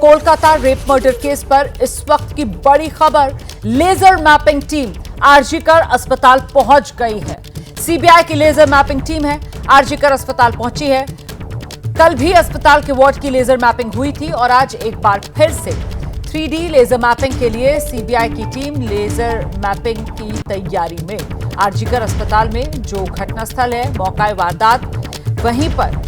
Kolkata rape murder case पर इस वक्त की बड़ी खबर, लेजर मैपिंग टीम आरजीकर अस्पताल पहुंच गई है। सीबीआई की लेजर मैपिंग टीम है, आरजीकर अस्पताल पहुंची है। कल भी अस्पताल के वार्ड की लेजर मैपिंग हुई थी और आज एक बार फिर से 3D लेजर मैपिंग के लिए सीबीआई की टीम लेजर मैपिंग की तैयारी में। आरजीकर अस्पताल में जो घटनास्थल है, मौका वारदात, वहीं पर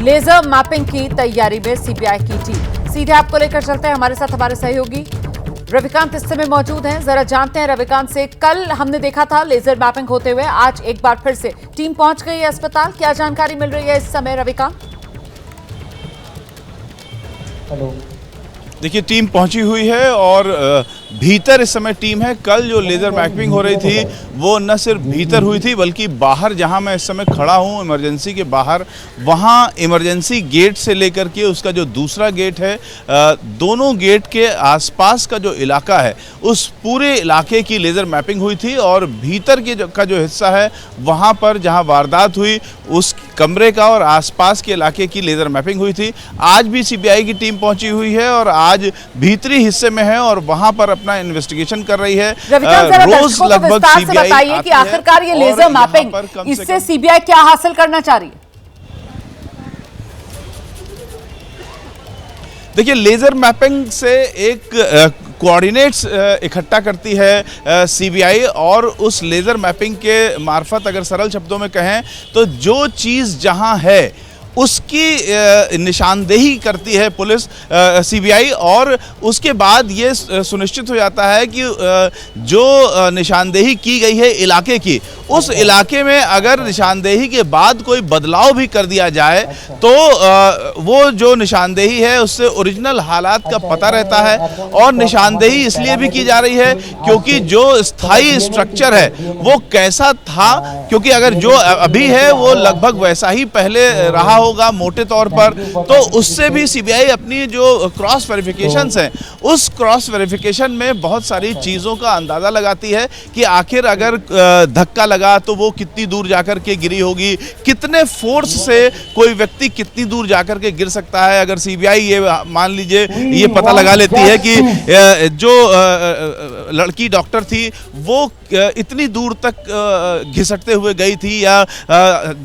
लेजर मैपिंग की तैयारी में सीबीआई की टीम। सीधे आपको लेकर चलते हैं, हमारे साथ हमारे सहयोगी रविकांत इस समय मौजूद हैं। जरा जानते हैं रविकांत से, कल हमने देखा था लेजर मैपिंग होते हुए, आज एक बार फिर से टीम पहुंच गई है अस्पताल। क्या जानकारी मिल रही है इस समय रविकांत? हेलो, देखिए टीम पहुंची हुई है और भीतर इस समय टीम है। कल जो लेजर मैपिंग हो रही थी वो न सिर्फ भीतर हुई थी बल्कि बाहर, जहां मैं इस समय खड़ा हूं इमरजेंसी के बाहर, वहां इमरजेंसी गेट से लेकर के उसका जो दूसरा गेट है, दोनों गेट के आसपास का जो इलाका है उस पूरे इलाके की लेजर मैपिंग हुई थी। और भीतर के का जो हिस्सा है वहां पर जहां वारदात हुई उस कमरे का और आसपास के इलाके की लेजर मैपिंग हुई थी। आज भी सीबीआई की टीम पहुंची हुई है और आज भीतरी हिस्से में है और वहां पर अपना इन्वेस्टिगेशन कर रही है। रोज लगभग सीबीआई बताइए कि आखिरकार ये लेजर मैपिंग, इससे सीबीआई क्या हासिल करना चाह रही है? देखिए, लेजर मैपिंग से एक कोऑर्डिनेट्स इकट्ठा करती है सीबीआई और उस लेजर मैपिंग के मार्फत, अगर सरल शब्दों में कहें तो, जो चीज़ जहां है उसकी निशानदेही करती है पुलिस, सीबीआई, और उसके बाद ये सुनिश्चित हो जाता है कि जो निशानदेही की गई है इलाके की, उस इलाके में अगर निशानदेही के बाद कोई बदलाव भी कर दिया जाए तो वो जो निशानदेही है उससे ओरिजिनल हालात का पता रहता है। और निशानदेही इसलिए भी की जा रही है क्योंकि जो स्थायी स्ट्रक्चर है वो कैसा था, क्योंकि अगर जो अभी है वो लगभग वैसा ही पहले रहा होगा मोटे तौर पर, तो उससे भी सीबीआई अपनी जो क्रॉस वेरिफिकेशंस हैं उस क्रॉस वेरिफिकेशन में बहुत सारी चीज़ों का अंदाज़ा लगाती है कि आखिर अगर धक्का लगा तो वो कितनी दूर जाकर के गिरी होगी, कितने फोर्स से कोई व्यक्ति कितनी दूर जाकर के गिर सकता है। अगर सीबीआई ये मान लीजिए ये पता लगा लेती है कि जो लड़की डॉक्टर थी वो इतनी दूर तक घिसटते हुए गई थी या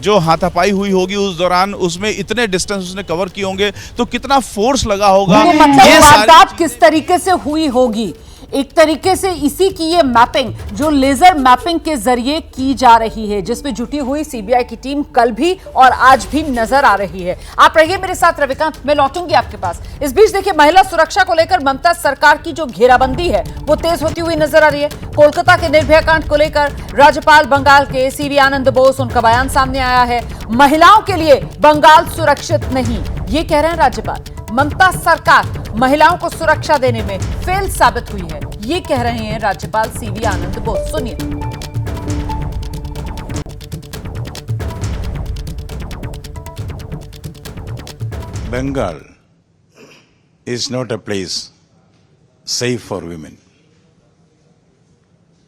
जो हाथापाई हुई होगी उस दौरान उसमें इतने डिस्टेंस उसने कवर किए होंगे, तो कितना फोर्स लगा होगा। ये वारदात किस तरीके से हुई होगी, एक तरीके से इसी की ये मैपिंग जो लेजर मैपिंग के जरिए की जा रही है, जिसमें जुटी हुई सीबीआई की टीम कल भी और आज भी नजर आ रही है। आप रहिए मेरे साथ रविकांत, मैं लौटूंगी आपके पास। इस बीच देखिए, महिला सुरक्षा को लेकर ममता सरकार की जो घेराबंदी है वो तेज होती हुई नजर आ रही है। कोलकाता के निर्भया कांड को लेकर राज्यपाल बंगाल के सीवी आनंद बोस, उनका बयान सामने आया है। महिलाओं के लिए बंगाल सुरक्षित नहीं, ये कह रहे हैं राज्यपाल। ममता सरकार महिलाओं को सुरक्षा देने में फेल साबित हुई है, ये कह रहे हैं राज्यपाल सीवी आनंद बोस। सुनिए। Bengal is not a place safe for women.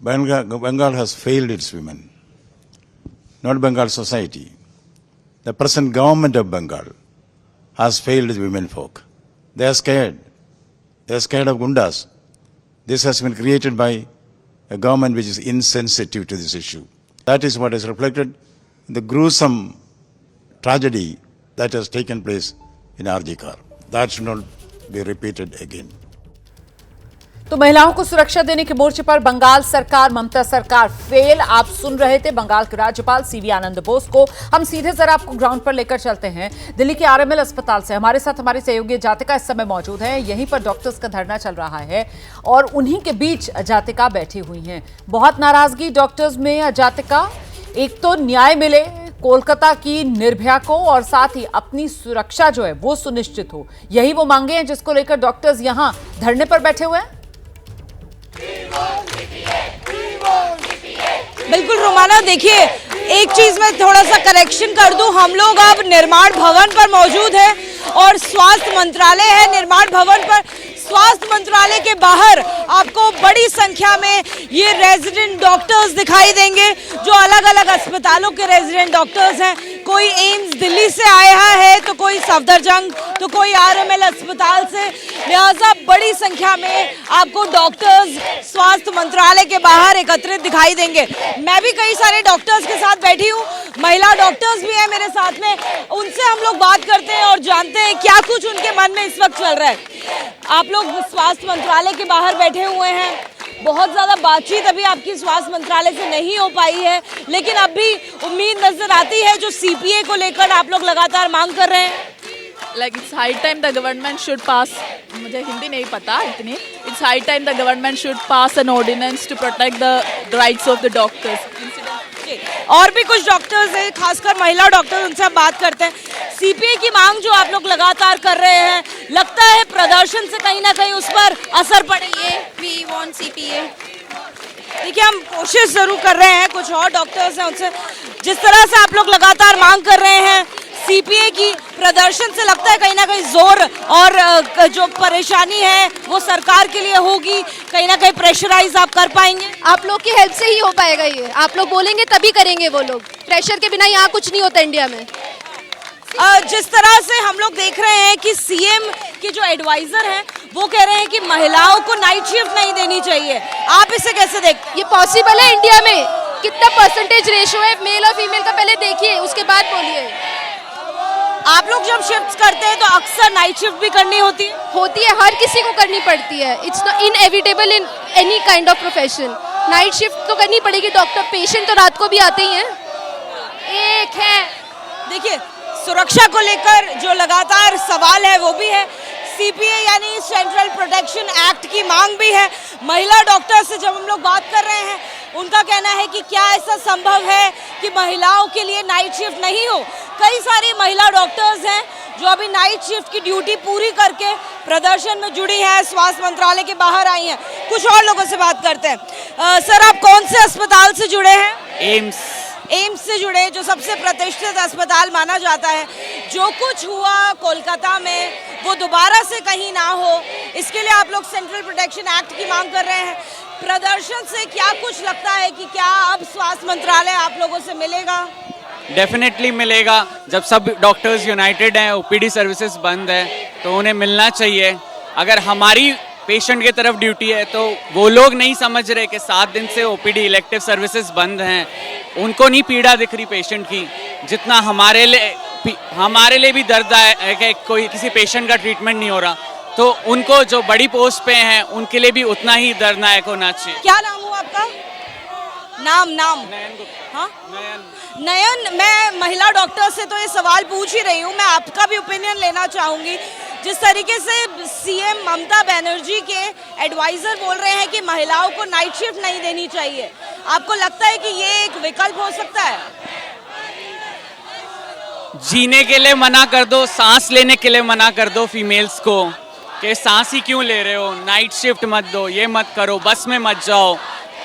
Bengal has failed its women, not Bengal society. The present government of Bengal has failed the women folk. They are scared. They are scared of gundas. This has been created by a government which is insensitive to this issue. That is what is reflected in the gruesome tragedy that has taken place in RGKR. That should not be repeated again. तो महिलाओं को सुरक्षा देने के मोर्चे पर बंगाल सरकार, ममता सरकार फेल। आप सुन रहे थे बंगाल के राज्यपाल सीवी आनंद बोस को। हम सीधे जरा आपको ग्राउंड पर लेकर चलते हैं। दिल्ली के आरएमएल अस्पताल से हमारे साथ हमारी सहयोगी जातिका इस समय मौजूद है। यहीं पर डॉक्टर्स का धरना चल रहा है और उन्हीं के बीच जातिका बैठी हुई हैं। बहुत नाराजगी डॉक्टर्स में। जातिका, एक तो न्याय मिले कोलकाता की निर्भया को और साथ ही अपनी सुरक्षा जो है वो सुनिश्चित हो, यही वो मांगे हैं जिसको लेकर डॉक्टर्स यहां धरने पर बैठे हुए हैं। बिल्कुल रोमाना, देखिए एक चीज में थोड़ा सा करेक्शन कर दूं, हम लोग अब निर्माण भवन पर मौजूद हैं और स्वास्थ्य मंत्रालय है निर्माण भवन पर। स्वास्थ्य मंत्रालय के बाहर आपको बड़ी संख्या में ये रेजिडेंट डॉक्टर्स दिखाई देंगे जो अलग अलग अस्पतालों के रेजिडेंट डॉक्टर्स हैं। कोई एम्स दिल्ली से आया है, तो कोई सफदरजंग, तो कोई आरएमएल अस्पताल से। लिहाजा बड़ी संख्या में आपको डॉक्टर्स स्वास्थ्य मंत्रालय के बाहर एकत्रित दिखाई देंगे। मैं भी कई सारे डॉक्टर्स के साथ बैठी हूँ, महिला डॉक्टर्स भी हैं मेरे साथ में, उनसे हम लोग बात करते हैं और जानते हैं क्या कुछ उनके मन में इस वक्त चल रहा है। आप लोग स्वास्थ्य मंत्रालय के बाहर बैठे हुए हैं, बहुत ज़्यादा बातचीत अभी आपकी स्वास्थ्य मंत्रालय से नहीं हो पाई है, लेकिन अब भी उम्मीद नजर आती है जो सीपीए को लेकर आप लोग लगातार मांग कर रहे हैं। Like it's high time the government should pass, मुझे हिंदी नहीं पता इतनी, it's high time the government should pass an ordinance to protect the rights of the doctors. और भी कुछ डॉक्टर्स हैं, खासकर महिला डॉक्टर, उनसे हम बात करते हैं। सीपीए की मांग जो आप लोग लगातार कर रहे हैं, लगता है प्रदर्शन से कहीं ना कहीं उस पर असर पड़ेगी। We want CPA. देखिए, हम कोशिश जरूर कर रहे हैं, कुछ और डॉक्टर्स हैं उनसे, जिस तरह से आप लोग लगातार मांग कर रहे हैं सीपीए की, प्रदर्शन से लगता है कहीं ना कहीं जोर और जो परेशानी है वो सरकार के लिए होगी, कहीं ना कहीं प्रेशराइज आप कर पाएंगे। आप लोग की हेल्प से ही हो पाएगा ये, आप लोग बोलेंगे तभी करेंगे वो लोग, प्रेशर के बिना यहाँ कुछ नहीं होता इंडिया में। जिस तरह से हम लोग देख रहे हैं कि सीएम के जो एडवाइजर हैं वो कह रहे हैं कि महिलाओं को नाइट शिफ्ट नहीं देनी चाहिए, आप इसे कैसे देखते हैं? ये पॉसिबल है इंडिया में? कितना परसेंटेज रेशो है मेल और फीमेल का, पहले देखिए उसके बाद बोलिए। आप लोग जब शिफ्ट करते हैं तो अक्सर नाइट शिफ्ट भी करनी होती है, हर किसी को करनी पड़ती है, it's not inevitable in any kind of profession. Night shift तो करनी पड़ेगी, डॉक्टर पेशेंट तो रात को भी आते ही हैं। एक है, देखिए, सुरक्षा को लेकर जो लगातार सवाल है वो भी है, सीपीए यानी सेंट्रल प्रोटेक्शन एक्ट की मांग भी है। महिला डॉक्टर से जब हम लोग बात कर रहे हैं, उनका कहना है कि क्या ऐसा संभव है कि महिलाओं के लिए नाइट शिफ्ट नहीं हो। कई सारी महिला डॉक्टर्स हैं जो अभी नाइट शिफ्ट की ड्यूटी पूरी करके प्रदर्शन में जुड़ी हैं, स्वास्थ्य मंत्रालय के बाहर आई हैं। कुछ और लोगों से बात करते हैं। सर, आप कौन से अस्पताल से जुड़े हैं? एम्स से जुड़े, जो सबसे प्रतिष्ठित अस्पताल माना जाता है। जो कुछ हुआ कोलकाता में वो दोबारा से कहीं ना हो, इसके लिए आप लोग सेंट्रल प्रोटेक्शन एक्ट की मांग कर रहे हैं। प्रदर्शन से क्या कुछ लगता है कि क्या अब स्वास्थ्य मंत्रालय आप लोगों से मिलेगा? डेफिनेटली मिलेगा। जब सब डॉक्टर्स यूनाइटेड हैं, ओपीडी सर्विसेज बंद है, तो उन्हें मिलना चाहिए। अगर हमारी पेशेंट की तरफ ड्यूटी है तो वो लोग नहीं समझ रहे कि 7 दिन से ओपीडी इलेक्टिव सर्विसेज बंद हैं, उनको नहीं पीड़ा दिख रही पेशेंट की, जितना हमारे लिए भी दर्द है कि कोई किसी पेशेंट का ट्रीटमेंट नहीं हो रहा, तो उनको जो बड़ी पोस्ट पे हैं उनके लिए भी उतना ही दर्दनायक होना चाहिए। क्या नाम हुआ आपका? नाम हाँ, नयन। मैं महिला डॉक्टर से तो ये सवाल पूछ ही रही हूँ, मैं आपका भी ओपिनियन लेना चाहूँगी। जिस तरीके से सीएम ममता बनर्जी के एडवाइजर बोल रहे हैं कि महिलाओं को नाइट शिफ्ट नहीं देनी चाहिए, आपको लगता है कि ये एक विकल्प हो सकता है? जीने के लिए मना कर दो, सांस लेने के लिए मना कर दो फीमेल्स को, कि सांस ही क्यों ले रहे हो, नाइट शिफ्ट मत दो, ये मत करो, बस में मत जाओ।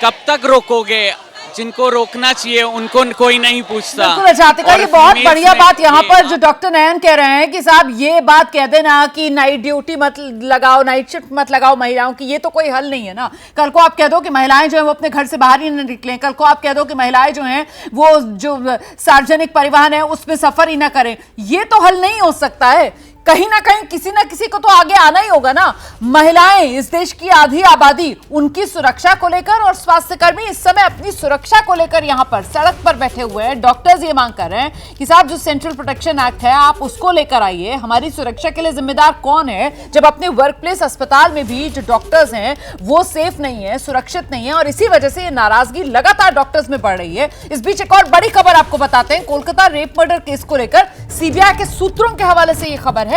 कब तक रोकोगे? जिनको रोकना चाहिए उनको कोई नहीं पूछता। बिल्कुल जातिका, ये बहुत बढ़िया बात यहाँ पर जो डॉक्टर नयन कह रहे हैं कि साहब ये बात कह देना कि नाइट ड्यूटी मत लगाओ, नाइट शिफ्ट मत लगाओ महिलाओं की, ये तो कोई हल नहीं है ना। कल को आप कह दो कि महिलाएं जो है वो अपने घर से बाहर ही न निकलें, कल को आप कह दो कि महिलाएं जो हैं वो जो सार्वजनिक परिवहन है उसमें सफर ही ना करें, ये तो हल नहीं हो सकता है। कहीं ना कहीं किसी ना किसी को तो आगे आना ही होगा ना। महिलाएं, इस देश की आधी आबादी, उनकी सुरक्षा को लेकर और स्वास्थ्यकर्मी इस समय अपनी सुरक्षा को लेकर यहां पर सड़क पर बैठे हुए हैं। डॉक्टर्स ये मांग कर रहे हैं कि साहब जो सेंट्रल प्रोटेक्शन एक्ट है आप उसको लेकर आइए, हमारी सुरक्षा के लिए जिम्मेदार कौन है जब अपने वर्क प्लेस अस्पताल में भी जो डॉक्टर्स हैं वो सेफ नहीं है, सुरक्षित नहीं है, और इसी वजह से ये नाराजगी लगातार डॉक्टर्स में बढ़ रही है। इस बीच एक और बड़ी खबर आपको बताते हैं, कोलकाता रेप मर्डर केस को लेकर सीबीआई के सूत्रों के हवाले से ये खबर है।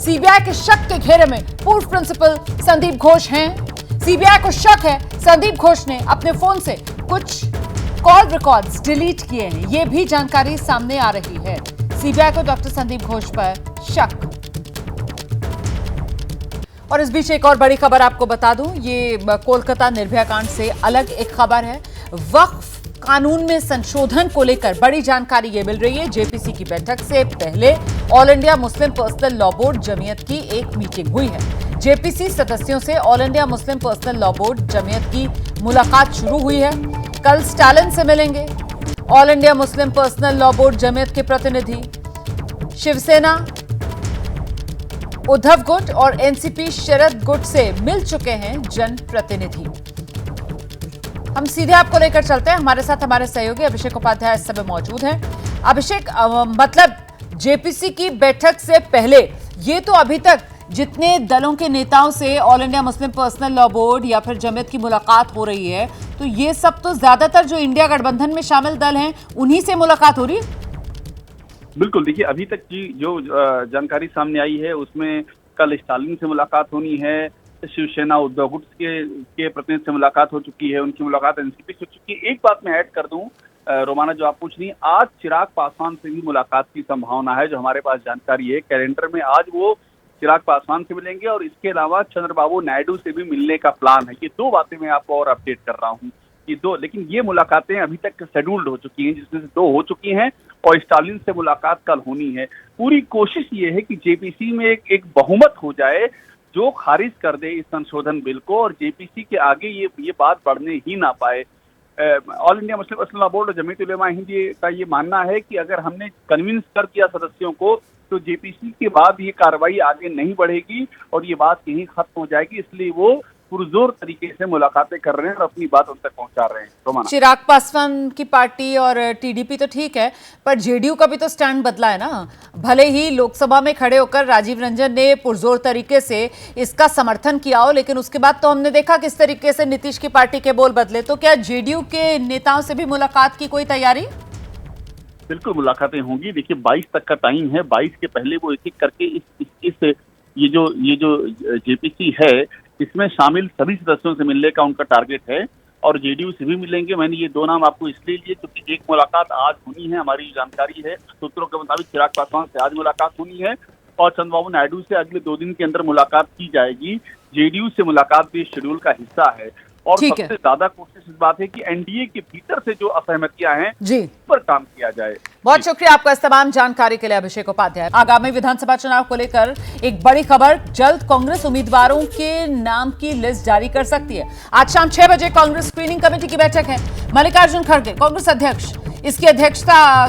सीबीआई के शक के घेरे में पूर्व प्रिंसिपल संदीप घोष हैं। सीबीआई को शक है संदीप घोष ने अपने फोन से कुछ कॉल रिकॉर्ड्स डिलीट किए हैं, ये भी जानकारी सामने आ रही है। सीबीआई को डॉक्टर संदीप घोष पर शक। और इस बीच एक और बड़ी खबर आपको बता दूं, ये कोलकाता निर्भया कांड से अलग एक खबर है। वक्फ कानून में संशोधन को लेकर बड़ी जानकारी ये मिल रही है। जेपीसी की बैठक से पहले all India Muslim personal law board Jamiat की एक मीटिंग हुई है। जेपीसी सदस्यों से all India Muslim personal law board Jamiat की मुलाकात शुरू हुई है। कल स्टालिन से मिलेंगे all India Muslim personal law board Jamiat के प्रतिनिधि, शिवसेना उद्धव गुट और एनसीपी शरद गुट से मिल चुके हैं जनप्रतिनिधि। हम सीधे आपको लेकर चलते हैं, हमारे साथ हमारे सहयोगी अभिषेक उपाध्याय इस समय मौजूद हैं। अभिषेक, मतलब जेपीसी की बैठक से पहले ये तो अभी तक जितने दलों के नेताओं से all India Muslim personal law board या फिर जमीयत की मुलाकात हो रही है, तो ये सब तो ज्यादातर जो इंडिया गठबंधन में शामिल दल हैं उन्हीं से मुलाकात हो रही है। बिल्कुल, देखिए अभी तक की जो जानकारी सामने आई है उसमें कल स्टालिन से मुलाकात होनी है, शिवसेना उद्धव गुट के प्रतिनिधि से मुलाकात हो चुकी है, उनकी मुलाकात एनसीपी से हो चुकी है। एक बात मैं ऐड कर दूं रोमाना, जो आप पूछ रही हैं, आज चिराग पासवान से भी मुलाकात की संभावना है, जो हमारे पास जानकारी है। कैलेंडर में आज वो चिराग पासवान से मिलेंगे और इसके अलावा चंद्रबाबू नायडू से भी मिलने का प्लान है। ये दो बातें मैं आपको और अपडेट कर रहा हूँ, ये दो, लेकिन ये मुलाकातें अभी तक शेड्यूल्ड हो चुकी हैं, जिसमें से दो हो चुकी हैं और स्टालिन से मुलाकात कल होनी है। पूरी कोशिश ये है कि जेपीसी में एक बहुमत हो जाए जो खारिज कर दे इस संशोधन बिल को, और जेपीसी के आगे ये बात बढ़ने ही ना पाए। All India Muslim personal law board और जमीयत उलेमा हिंद का ये मानना है कि अगर हमने कन्विंस कर दिया सदस्यों को तो जेपीसी के बाद ये कार्रवाई आगे नहीं बढ़ेगी और ये बात यहीं खत्म हो जाएगी, इसलिए वो पुरजोर तरीके से मुलाकातें कर रहे हैं और अपनी बात उन तक पहुंचा रहे हैं। रोमाना, चिराग पासवान की पार्टी और टीडीपी तो ठीक है, पर जेडीयू का भी तो स्टैंड बदला है ना। भले ही लोकसभा में खड़े होकर राजीव रंजन ने पुरजोर तरीके से इसका समर्थन किया हो, लेकिन उसके बाद तो हमने देखा किस तरीके से नीतीश की पार्टी के बोल बदले। तो क्या जेडीयू के नेताओं से भी मुलाकात की कोई तैयारी? बिल्कुल मुलाकातें होंगी। देखिए 22 तक का टाइम है, 22 के पहले वो एक एक करके ये जो जेपीसी है इसमें शामिल सभी सदस्यों से मिलने का उनका टारगेट है और जेडीयू से भी मिलेंगे। मैंने ये दो नाम आपको इसलिए लिए क्योंकि एक मुलाकात आज होनी है, हमारी जानकारी है सूत्रों के मुताबिक चिराग पासवान से आज मुलाकात होनी है और चंद्रबाबू नायडू से अगले 2 दिन के अंदर मुलाकात की जाएगी। जेडीयू से मुलाकात भी शेड्यूल का हिस्सा है और सबसे ज्यादा कोशिश इस बात है कि एनडीए के भीतर से जो असहमतियां हैं जी पर काम किया जाए। बहुत शुक्रिया आपका इस तमाम जानकारी के लिए अभिषेक उपाध्याय। आगामी विधानसभा चुनाव को लेकर एक बड़ी खबर, जल्द कांग्रेस उम्मीदवारों के नाम की लिस्ट जारी कर सकती है। आज शाम 6 बजे कांग्रेस स्क्रीनिंग कमेटी की बैठक है। मल्लिकार्जुन खड़गे कांग्रेस अध्यक्ष इसकी अध्यक्षता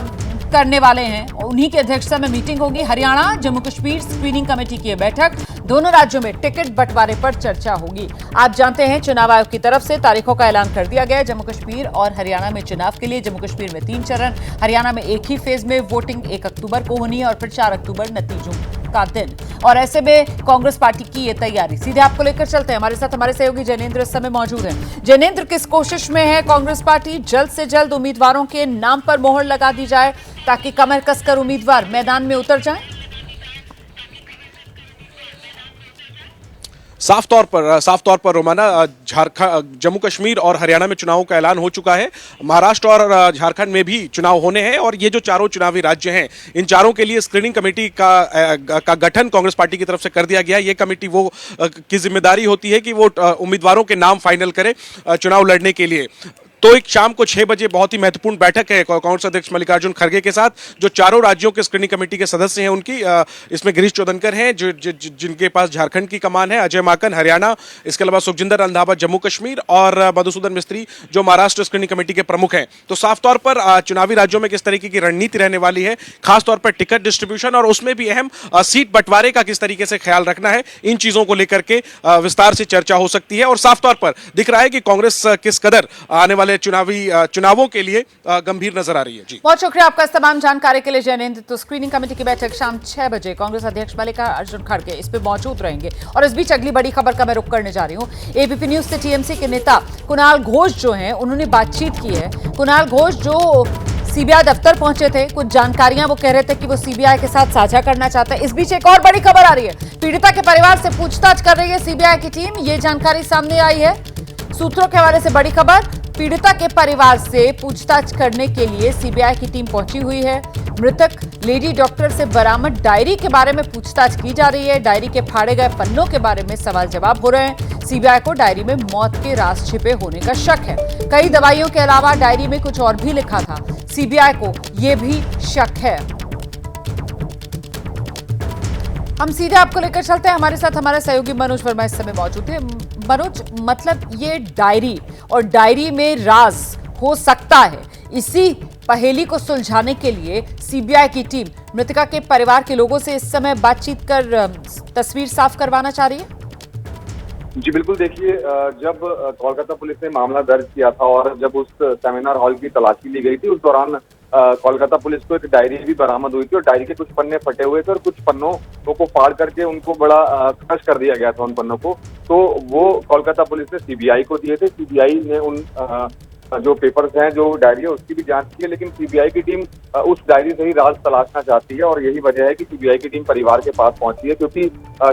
करने वाले हैं, उन्हीं की अध्यक्षता में मीटिंग होगी। हरियाणा जम्मू कश्मीर स्क्रीनिंग कमेटी की बैठक, दोनों राज्यों में टिकट बंटवारे पर चर्चा होगी। आप जानते हैं चुनाव आयोग की तरफ से तारीखों का ऐलान कर दिया गया है। जम्मू कश्मीर और हरियाणा में चुनाव के लिए जम्मू कश्मीर में 3 चरण, हरियाणा में एक ही फेज में वोटिंग 1 अक्टूबर को होनी है और फिर 4 अक्टूबर नतीजों का दिन। और ऐसे में कांग्रेस पार्टी की ये तैयारी, सीधे आपको लेकर चलते हैं। हमारे साथ हमारे सहयोगी जैनेंद्र इस समय मौजूद हैं। जैनेंद्र, किस कोशिश में है कांग्रेस पार्टी जल्द से जल्द उम्मीदवारों के नाम पर मोहर लगा दी जाए ताकि कमर कसकर उम्मीदवार मैदान में उतर जाएं? साफ तौर पर रोमाना, झारखंड जम्मू कश्मीर और हरियाणा में चुनावों का ऐलान हो चुका है। महाराष्ट्र और झारखंड में भी चुनाव होने हैं और ये जो चारों चुनावी राज्य हैं इन चारों के लिए स्क्रीनिंग कमेटी का गठन कांग्रेस पार्टी की तरफ से कर दिया गया है। ये कमेटी वो की जिम्मेदारी होती है कि वो उम्मीदवारों के नाम फाइनल करे चुनाव लड़ने के लिए। तो एक शाम को 6 बजे बहुत ही महत्वपूर्ण बैठक है कांग्रेस अध्यक्ष मल्लिकार्जुन खड़गे के साथ, जो चारों राज्यों के स्क्रीनिंग कमेटी के सदस्य हैं उनकी। इसमें गिरीश चोदनकर हैं जिनके पास झारखंड की कमान है, अजय माकन हरियाणा, इसके अलावा सुखजिंदर रंधावा जम्मू कश्मीर और मधुसूदन मिस्त्री जो महाराष्ट्र स्क्रीनिंग कमेटी के प्रमुख हैं। तो साफ तौर पर चुनावी राज्यों में किस तरीके की रणनीति रहने वाली है, खासतौर पर टिकट डिस्ट्रीब्यूशन और उसमें भी अहम सीट बंटवारे का किस तरीके से ख्याल रखना है, इन चीजों को लेकर के विस्तार से चर्चा हो सकती है। और साफ तौर पर दिख रहा है कि कांग्रेस किस कदर आने वाले चुनावों के लिए गंभीर नजर आ रही है। जी बहुत शुक्रिया आपका इस तमाम जानकारी के लिए जैनेंद्र। तो स्क्रीनिंग कमेटी की बैठक शाम 6 बजे, कांग्रेस अध्यक्ष मल्लिकार्जुन खड़गे इस पे मौजूद रहेंगे। और इस बीच अगली बड़ी खबर का मैं रुख करने जा रही हूँ। एबीपी न्यूज से टीएमसी के नेता कुणाल घोष जो हैं उन्होंने बातचीत की है। कुणाल घोष जो सीबीआई दफ्तर पहुंचे थे, कुछ जानकारियां वो कह रहे थे कि वो सीबीआई के साथ साझा करना चाहते हैं। इस बीच एक और बड़ी खबर आ रही है, पीड़िता के परिवार से पूछताछ कर रही है सीबीआई की टीम। ये जानकारी सामने आई है सूत्रों के हवाले से। बड़ी खबर, पीड़िता के परिवार से पूछताछ करने के लिए सीबीआई की टीम पहुंची हुई है। मृतक लेडी डॉक्टर से बरामद डायरी के बारे में पूछताछ की जा रही है। डायरी के फाड़े गए पन्नों के बारे में सवाल जवाब हो रहे हैं। सीबीआई को डायरी में मौत के राज छिपे होने का शक है। कई दवाइयों के अलावा डायरी में कुछ और भी लिखा था, सीबीआई को यह भी शक है। हम सीधे आपको लेकर चलते हैं, हमारे साथ हमारे सहयोगी मनोज वर्मा इस समय मौजूद है। मनोज, मतलब ये डायरी और डायरी में राज हो सकता है, इसी पहेली को सुलझाने के लिए सीबीआई की टीम मृतका के परिवार के लोगों से इस समय बातचीत कर तस्वीर साफ करवाना चाह रही है। जी बिल्कुल, देखिए जब कोलकाता पुलिस ने मामला दर्ज किया था और जब उस सेमिनार हॉल की तलाशी ली गई थी, उस दौरान कोलकाता पुलिस को एक डायरी भी बरामद हुई थी और डायरी के कुछ पन्ने फटे हुए थे और कुछ पन्नों को फाड़ करके उनको बड़ा क्रश कर दिया गया था उन पन्नों को। तो वो कोलकाता पुलिस ने सीबीआई को दिए थे। सीबीआई ने उन जो पेपर्स हैं, जो डायरी है, उसकी भी जांच की है, लेकिन सीबीआई की टीम उस डायरी से ही राज तलाशना चाहती है और यही वजह है कि सीबीआई की टीम परिवार के पास पहुंची है। क्योंकि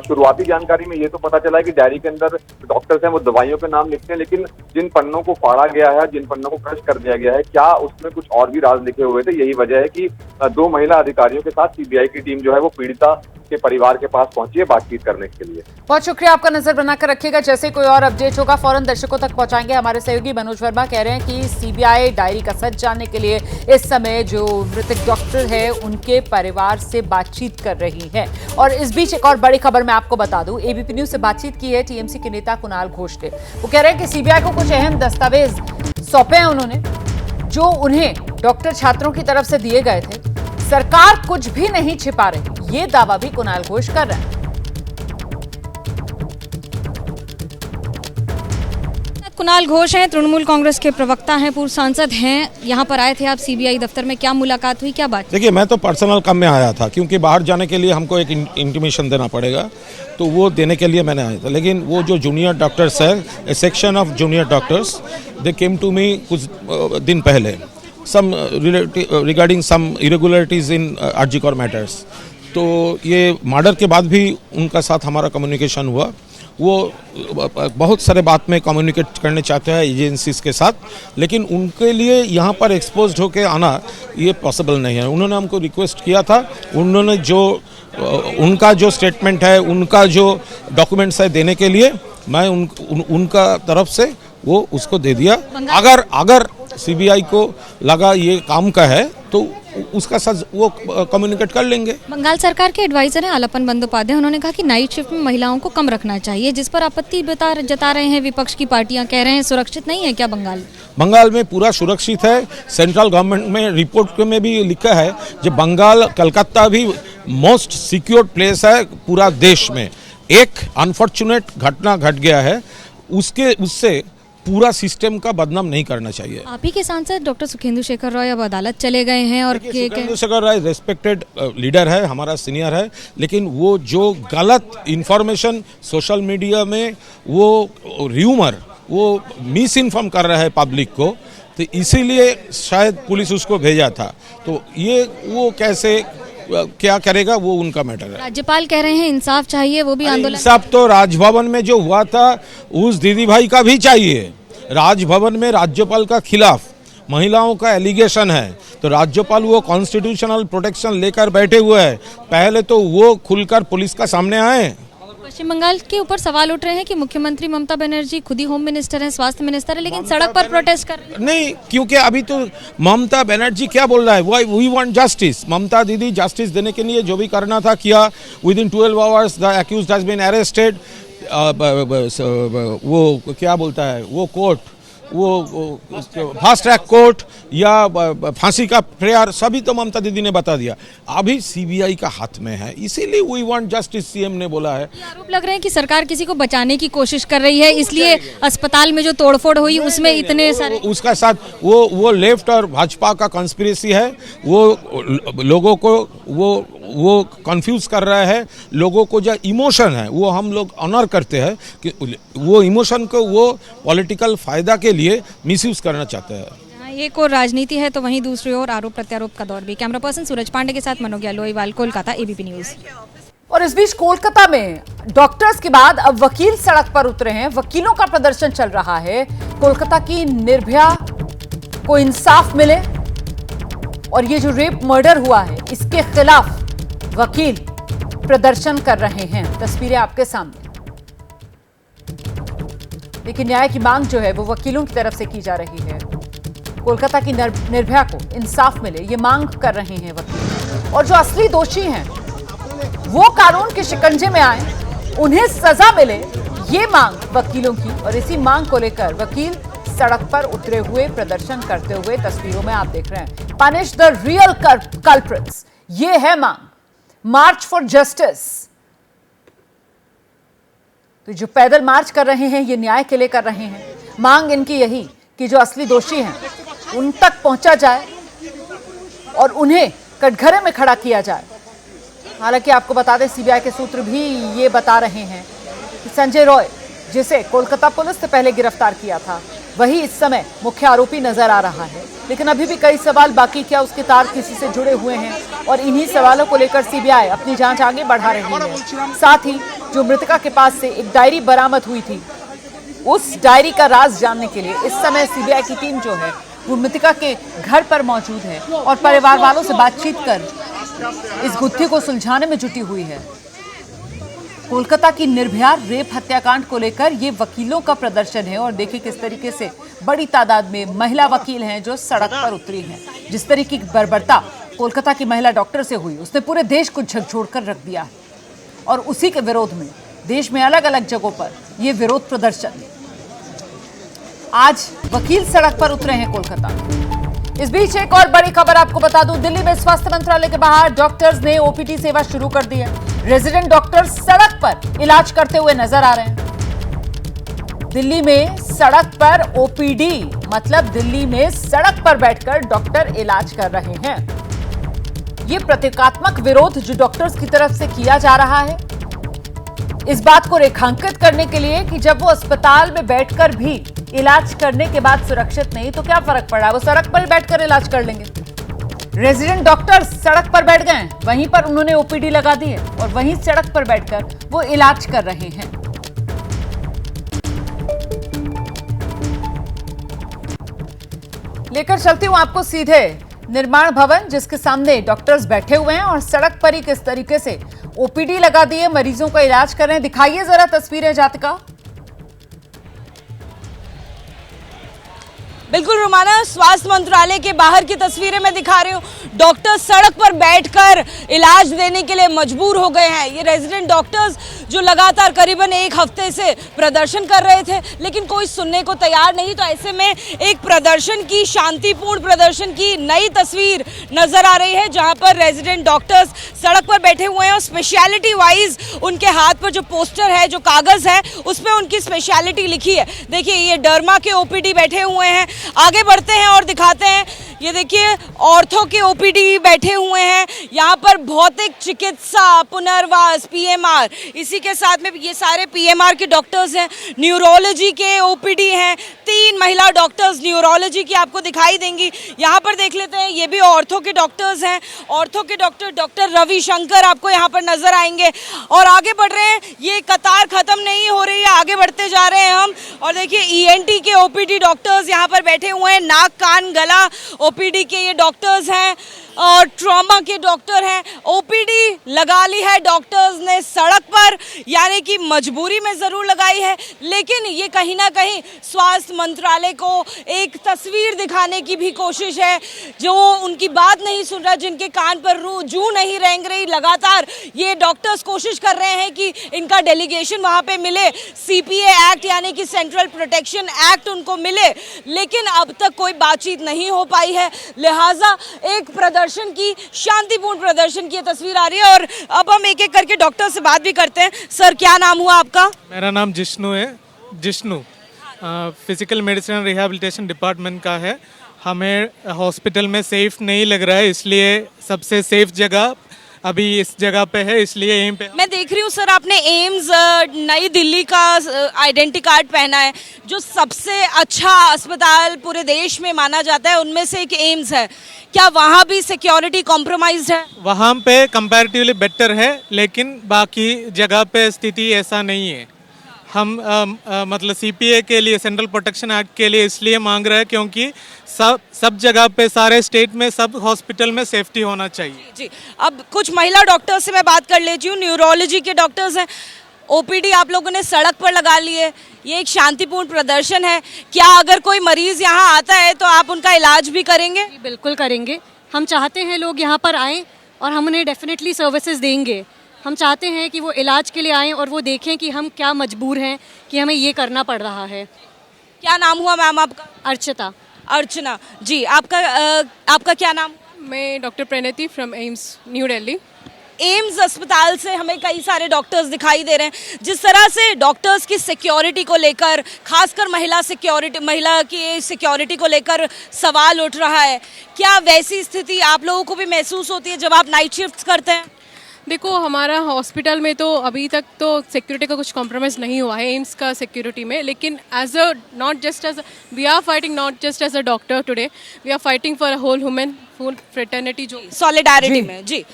शुरुआती जानकारी में ये तो पता चला है कि डायरी के अंदर डॉक्टर्स हैं वो दवाइयों के नाम लिखते हैं, लेकिन जिन पन्नों को फाड़ा गया है, जिन पन्नों को क्रश कर दिया गया है, क्या उसमें कुछ और भी राज लिखे हुए थे। यही वजह है कि 2 महिला अधिकारियों के साथ सीबीआई की टीम जो है वो पीड़िता के परिवार के पास पहुंची है बातचीत करने के लिए। बहुत शुक्रिया, आपका नजर बनाकर रखिएगा। जैसे कोई और अपडेट होगा फौरन दर्शकों तक पहुंचाएंगे। हमारे सहयोगी मनोज वर्मा कह रहे हैं कि सीबीआई डायरी का सच जानने के लिए इस समय जो मृतक डॉक्टर है उनके परिवार से बातचीत कर रही है। और इस बीच एक और बड़ी खबर मैं आपको बता दूं, एबीपी न्यूज से बातचीत की है टीएमसी के नेता कुणाल घोष ने। वो कह रहे हैं कि सीबीआई को कुछ अहम दस्तावेज सौंपे हैं उन्होंने, जो उन्हें डॉक्टर छात्रों की तरफ से दिए गए थे। सरकार कुछ भी नहीं छिपा रही, ये दावा भी कुणाल घोष कर रहे हैं। कुणाल घोष हैं, तृणमूल कांग्रेस के प्रवक्ता हैं, पूर्व सांसद हैं। यहाँ पर आए थे आप सीबीआई दफ्तर में, क्या मुलाकात हुई, क्या बात? देखिए, मैं तो पर्सनल काम में आया था, क्योंकि बाहर जाने के लिए हमको एक इंटीमेशन देना पड़ेगा, तो वो देने के लिए मैंने आया था। लेकिन वो जो जूनियर डॉक्टर्स है, a section of junior doctors, they came to me कुछ दिन पहले some regarding some irregularities in RG Kar matters। तो ये मर्डर के बाद भी उनका साथ हमारा कम्युनिकेशन हुआ। वो बहुत सारे बात में कम्युनिकेट करने चाहते हैं एजेंसीज के साथ, लेकिन उनके लिए यहाँ पर एक्सपोज्ड होके आना ये पॉसिबल नहीं है। उन्होंने हमको रिक्वेस्ट किया था, उन्होंने जो उनका जो स्टेटमेंट है, उनका जो डॉक्यूमेंट्स है देने के लिए, मैं उनका तरफ से वो उसको दे दिया। अगर सीबीआई को लगा ये काम का है तो उसका साथ वो कम्युनिकेट कर लेंगे। बंगाल सरकार के एडवाइजर हैं आलपन बंदोपाध्याय, उन्होंने कहा कि नाइट शिफ्ट में महिलाओं को कम रखना चाहिए, जिस पर आपत्ति जता रहे हैं विपक्ष की पार्टियां। कह रहे हैं सुरक्षित नहीं है क्या बंगाल? बंगाल में पूरा सुरक्षित है। सेंट्रल गवर्नमेंट में रिपोर्ट में भी लिखा है जो बंगाल, कलकत्ता भी मोस्ट सिक्योर प्लेस है पूरा देश में। एक अनफॉर्चुनेट घटना घट गया है, उससे पूरा सिस्टम का बदनाम नहीं करना चाहिए। आप ही के सांसद डॉक्टर सुखेंदु शेखर रॉय अब अदालत चले गए हैं और सुखेंदु शेखर रॉय रेस्पेक्टेड लीडर है, हमारा सीनियर है, लेकिन वो जो गलत इंफॉर्मेशन सोशल मीडिया में, वो र्यूमर, वो मिस इन्फॉर्म कर रहा है पब्लिक को, तो इसीलिए शायद पुलिस उसको भेजा था। तो ये वो कैसे क्या करेगा वो उनका मैटर है। राज्यपाल कह रहे हैं इंसाफ चाहिए, वो भी आंदोलन। इंसाफ तो राजभवन में जो हुआ था उस दीदी भाई का भी चाहिए। राजभवन में राज्यपाल का खिलाफ महिलाओं का एलिगेशन है, तो राज्यपाल वो कॉन्स्टिट्यूशनल प्रोटेक्शन लेकर बैठे हुए हैं, पहले तो वो खुलकर पुलिस का सामने आए। पश्चिम बंगाल के ऊपर सवाल उठ रहे हैं कि मुख्यमंत्री ममता बनर्जी खुद ही होम मिनिस्टर हैं, स्वास्थ्य मिनिस्टर है, लेकिन सड़क पर प्रोटेस्ट कर रहे हैं। नहीं, क्योंकि अभी तो ममता बनर्जी क्या बोल रहा है, वी वांट जस्टिस। ममता दीदी जस्टिस देने के लिए जो भी करना था किया। Within 12 hours the accused has been arrested. वो क्या बोलता है, वो कोर्ट, वो फास्ट ट्रैक कोर्ट या फांसी का प्रेयर, सभी तो ममता दीदी ने बता दिया। अभी सीबीआई का हाथ में है, इसीलिए वी वांट जस्टिस, सीएम ने बोला है। आरोप लग रहे हैं कि सरकार किसी को बचाने की कोशिश कर रही है, इसलिए अस्पताल में जो तोड़फोड़ हुई उसमें इतने सारे उसका साथ वो लेफ्ट और भाजपा का कॉन्स्पिरेसी है। वो लोगों को वो कंफ्यूज कर रहा है। लोगों को जो इमोशन है वो हम लोग ऑनर करते हैं कि वो इमोशन को वो पॉलिटिकल फायदा के लिए मिसयूज करना चाहते हैं। एक और राजनीति है तो वहीं दूसरी ओर आरोप प्रत्यारोप का दौर भी। कैमरा पर्सन सूरज पांडे के साथ मनोज लोईवाल, कोलकाता, एबीपी न्यूज। और इस बीच कोलकाता में डॉक्टर्स के बाद अब वकील सड़क पर उतरे हैं। वकीलों का प्रदर्शन चल रहा है। कोलकाता की निर्भया को इंसाफ मिले और ये जो रेप मर्डर हुआ है इसके खिलाफ वकील प्रदर्शन कर रहे हैं। तस्वीरें आपके सामने। लेकिन न्याय की मांग जो है वो वकीलों की तरफ से की जा रही है। कोलकाता की निर्भया को इंसाफ मिले ये मांग कर रहे हैं वकील, और जो असली दोषी हैं वो कानून के शिकंजे में आए, उन्हें सजा मिले, ये मांग वकीलों की। और इसी मांग को लेकर वकील सड़क पर उतरे हुए प्रदर्शन करते हुए तस्वीरों में आप देख रहे हैं। पनिश द रियल कल्प्रिट्स, ये है मांग। मार्च फॉर जस्टिस, तो जो पैदल मार्च कर रहे हैं ये न्याय के लिए कर रहे हैं। मांग इनकी यही कि जो असली दोषी हैं उन तक पहुंचा जाए और उन्हें कटघरे में खड़ा किया जाए। हालांकि आपको बता दें, सीबीआई के सूत्र भी ये बता रहे हैं कि संजय रॉय, जिसे कोलकाता पुलिस ने पहले गिरफ्तार किया था, वही इस समय मुख्य आरोपी नजर आ रहा है। लेकिन अभी भी कई सवाल बाकी, क्या उसके तार किसी से जुड़े हुए हैं, और इन्हीं सवालों को लेकर सीबीआई अपनी जांच आगे बढ़ा रही है। साथ ही जो मृतका के पास से एक डायरी बरामद हुई थी, उस डायरी का राज जानने के लिए इस समय सीबीआई की टीम जो है वो मृतका के घर पर मौजूद है और परिवार वालों से बातचीत कर इस गुत्थी को सुलझाने में जुटी हुई है। कोलकाता की निर्भया रेप हत्याकांड को लेकर ये वकीलों का प्रदर्शन है और देखिए किस तरीके से बड़ी तादाद में महिला वकील हैं जो सड़क पर उतरी हैं। जिस तरीके की बर्बरता कोलकाता की महिला डॉक्टर से हुई, उसने पूरे देश को झकझोर कर रख दिया है और उसी के विरोध में देश में अलग अलग जगहों पर ये विरोध प्रदर्शन। आज वकील सड़क पर उतरे हैं कोलकाता। इस बीच एक और बड़ी खबर आपको बता दूं, दिल्ली में स्वास्थ्य मंत्रालय के बाहर डॉक्टर्स ने ओपीडी सेवा शुरू कर दी है। रेजिडेंट डॉक्टर्स सड़क पर इलाज करते हुए नजर आ रहे हैं। दिल्ली में सड़क पर ओपीडी मतलब दिल्ली में सड़क पर बैठकर डॉक्टर इलाज कर रहे हैं। ये प्रतीकात्मक विरोध जो डॉक्टर्स की तरफ से किया जा रहा है, इस बात को रेखांकित करने के लिए कि जब वो अस्पताल में बैठकर भी इलाज करने के बाद सुरक्षित नहीं तो क्या फर्क पड़ रहा है, वो सड़क पर ही बैठकर इलाज कर लेंगे। रेजिडेंट डॉक्टर सड़क पर बैठ गए, वहीं पर उन्होंने ओपीडी लगा दी है और वहीं सड़क पर बैठकर वो इलाज कर रहे हैं। लेकर चलती हूं आपको सीधे निर्माण भवन, जिसके सामने डॉक्टर्स बैठे हुए हैं और सड़क पर ही किस तरीके से ओपीडी लगा दिए, मरीजों का इलाज कर रहे हैं। दिखाइए जरा तस्वीरें जातिका। बिल्कुल रुमाना, स्वास्थ्य मंत्रालय के बाहर की तस्वीरें मैं दिखा रही हूँ। डॉक्टर सड़क पर बैठकर इलाज देने के लिए मजबूर हो गए हैं। ये रेजिडेंट डॉक्टर्स जो लगातार करीबन एक हफ्ते से प्रदर्शन कर रहे थे, लेकिन कोई सुनने को तैयार नहीं। तो ऐसे में एक प्रदर्शन की, शांतिपूर्ण प्रदर्शन की नई तस्वीर नजर आ रही है, जहां पर रेजिडेंट डॉक्टर्स सड़क पर बैठे हुए हैं और स्पेशलिटी वाइज उनके हाथ पर जो पोस्टर है, जो कागज है, उस पर उनकी स्पेशलिटी लिखी है। देखिए, ये डर्मा के ओपीडी बैठे हुए हैं। आगे बढ़ते हैं और दिखाते हैं। ये देखिए, ऑर्थो के ओपीडी बैठे हुए हैं। यहाँ पर भौतिक चिकित्सा, पुनर्वास, पीएमआर, इसी के साथ में ये सारे पीएमआर के डॉक्टर्स हैं। न्यूरोलॉजी के ओपीडी हैं। 3 महिला डॉक्टर्स न्यूरोलॉजी की आपको दिखाई देंगी। यहाँ पर देख लेते हैं, ये भी ऑर्थो के डॉक्टर्स हैं। ऑर्थो के डॉक्टर रविशंकर आपको यहाँ पर नजर आएंगे। और आगे बढ़ रहे हैं, ये कतार खत्म नहीं हो रही है, आगे बढ़ते जा रहे हैं हम। और देखिए, ईएनटी के ओपीडी डॉक्टर्स यहाँ पर बैठे हुए हैं। नाक, कान, गला ओपीडी के ये डॉक्टर्स हैं और ट्रॉमा के डॉक्टर हैं। ओपीडी लगा ली है डॉक्टर्स ने सड़क पर, यानी कि मजबूरी में जरूर लगाई है, लेकिन ये कहीं ना कहीं स्वास्थ्य मंत्रालय को एक तस्वीर दिखाने की भी कोशिश है। जो उनकी बात नहीं सुन रहा, जिनके कान पर जू नहीं रेंग रही, लगातार ये डॉक्टर्स कोशिश कर रहे हैं कि इनका डेलीगेशन वहाँ पे मिले, सीपीए एक्ट यानी कि सेंट्रल प्रोटेक्शन एक्ट उनको मिले, लेकिन अब तक कोई बातचीत नहीं हो पाई है। लिहाजा एक प्रदर्शन की, शांतिपूर्ण प्रदर्शन की तस्वीर आ रही है। और अब हम एक एक करके डॉक्टर से बात भी करते हैं। सर, क्या नाम हुआ आपका? मेरा नाम जिष्णु है। Jishnu physical medicine and rehabilitation department का है। हमें हॉस्पिटल में सेफ नहीं लग रहा है, इसलिए सबसे सेफ जगह अभी इस जगह पे है, इसलिए यहीं पे। मैं देख रही हूँ सर, आपने एम्स नई दिल्ली का आइडेंटिटी कार्ड पहना है, जो सबसे अच्छा अस्पताल पूरे देश में माना जाता है, उनमें से एक एम्स है। क्या वहाँ भी सिक्योरिटी कॉम्प्रोमाइज्ड है? वहाँ पे कंपैरेटिवली बेटर है, लेकिन बाकी जगह पे स्थिति ऐसा नहीं है। हम मतलब सीपीए के लिए, सेंट्रल प्रोटेक्शन एक्ट के लिए इसलिए मांग रहे हैं क्योंकि सब जगह पे, सारे स्टेट में, सब हॉस्पिटल में सेफ्टी होना चाहिए। जी, अब कुछ महिला डॉक्टर्स से मैं बात कर लेती हूँ। न्यूरोलॉजी के डॉक्टर्स हैं। ओपीडी आप लोगों ने सड़क पर लगा ली है, ये एक शांतिपूर्ण प्रदर्शन है। क्या अगर कोई मरीज यहाँ आता है तो आप उनका इलाज भी करेंगे? बिल्कुल करेंगे। हम चाहते हैं लोग यहाँ पर आएँ और हम उन्हें डेफिनेटली सर्विसेज देंगे। हम चाहते हैं कि वो इलाज के लिए आएँ और वो देखें कि हम क्या मजबूर हैं कि हमें ये करना पड़ रहा है। क्या नाम हुआ मैम आपका? अर्चिता। अर्चना जी, आपका क्या नाम? मैं doctor Pranati from AIIMS new Delhi. AIIMS अस्पताल से हमें कई सारे डॉक्टर्स दिखाई दे रहे हैं। जिस तरह से डॉक्टर्स की सिक्योरिटी को लेकर, खासकर महिला की सिक्योरिटी को लेकर सवाल उठ रहा है, क्या वैसी स्थिति आप लोगों को भी महसूस होती है जब आप नाइट शिफ्ट करते हैं? देखो, हमारा हॉस्पिटल में तो अभी तक तो सिक्योरिटी का कुछ कॉम्प्रोमाइज़ नहीं हुआ है एम्स का सिक्योरिटी में, लेकिन we are fighting not just as a doctor today, we are fighting for a whole human full fraternity, जो सॉलिडारिटी में जी।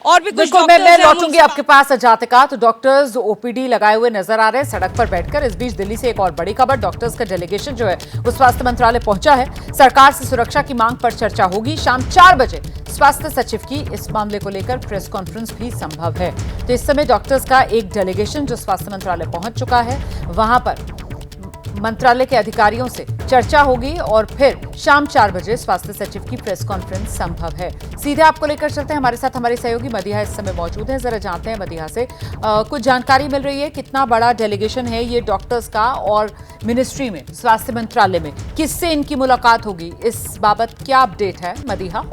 और भी कुछ बिल्कुल, मैं लौटूंगी आपके पास जातिका। तो डॉक्टर्स ओपीडी लगाए हुए नजर आ रहे हैं सड़क पर बैठकर। इस बीच दिल्ली से एक और बड़ी खबर, डॉक्टर्स का डेलीगेशन जो है वो स्वास्थ्य मंत्रालय पहुंचा है। सरकार से सुरक्षा की मांग पर चर्चा होगी। शाम 4 बजे स्वास्थ्य सचिव की इस मामले को लेकर प्रेस कॉन्फ्रेंस भी संभव है। तो इस समय डॉक्टर्स का एक डेलीगेशन जो स्वास्थ्य मंत्रालय पहुंच चुका है, वहां पर मंत्रालय के अधिकारियों से चर्चा होगी और फिर शाम 4 बजे स्वास्थ्य सचिव की प्रेस कॉन्फ्रेंस संभव है। सीधे आपको लेकर चलते हैं, हमारे साथ हमारी सहयोगी मदीहा इस समय मौजूद है। जरा जानते हैं मदीहा से कुछ जानकारी मिल रही है, कितना बड़ा डेलीगेशन है ये डॉक्टर्स का, और मिनिस्ट्री में, स्वास्थ्य मंत्रालय में किससे इनकी मुलाकात होगी, इस बाबत क्या अपडेट है मदीहा?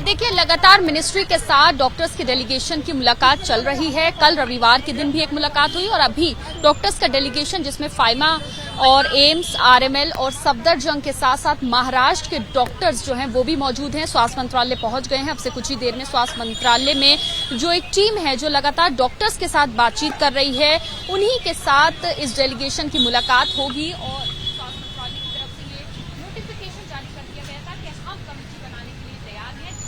देखिए, लगातार मिनिस्ट्री के साथ डॉक्टर्स की डेलीगेशन की मुलाकात चल रही है। कल रविवार के दिन भी एक मुलाकात हुई और अभी डॉक्टर्स का डेलीगेशन, जिसमें फाइमा और एम्स, आरएमएल और सफदरजंग के साथ साथ महाराष्ट्र के डॉक्टर्स जो हैं वो भी मौजूद हैं, स्वास्थ्य मंत्रालय पहुंच गए हैं। अब से कुछ ही देर में स्वास्थ्य मंत्रालय में जो एक टीम है जो लगातार डॉक्टर्स के साथ बातचीत कर रही है, उन्हीं के साथ इस डेलीगेशन की मुलाकात होगी। और स्वास्थ्य मंत्रालय की तरफ से ये नोटिफिकेशन जारी कर दिया गया था कि हम कमेटी बनाने के लिए तैयार हैं।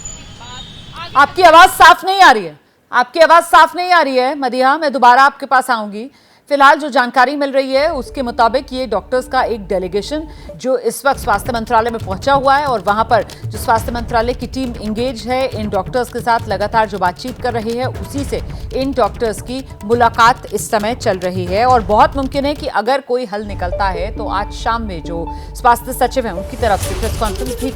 आपकी आवाज साफ नहीं आ रही है, आपकी आवाज साफ नहीं आ रही है मदीहा, मैं दोबारा आपके पास आऊंगी। फिलहाल जो जानकारी मिल रही है उसके मुताबिक ये डॉक्टर्स का एक डेलीगेशन जो इस वक्त स्वास्थ्य मंत्रालय में पहुंचा हुआ है, और वहां पर जो स्वास्थ्य मंत्रालय की टीम इंगेज है इन डॉक्टर्स के साथ, लगातार जो बातचीत कर रही है, उसी से इन डॉक्टर्स की मुलाकात इस समय चल रही है। और बहुत मुमकिन है कि अगर कोई हल निकलता है तो आज शाम में जो स्वास्थ्य सचिव है उनकी तरफ से प्रेस कॉन्फ्रेंस भी की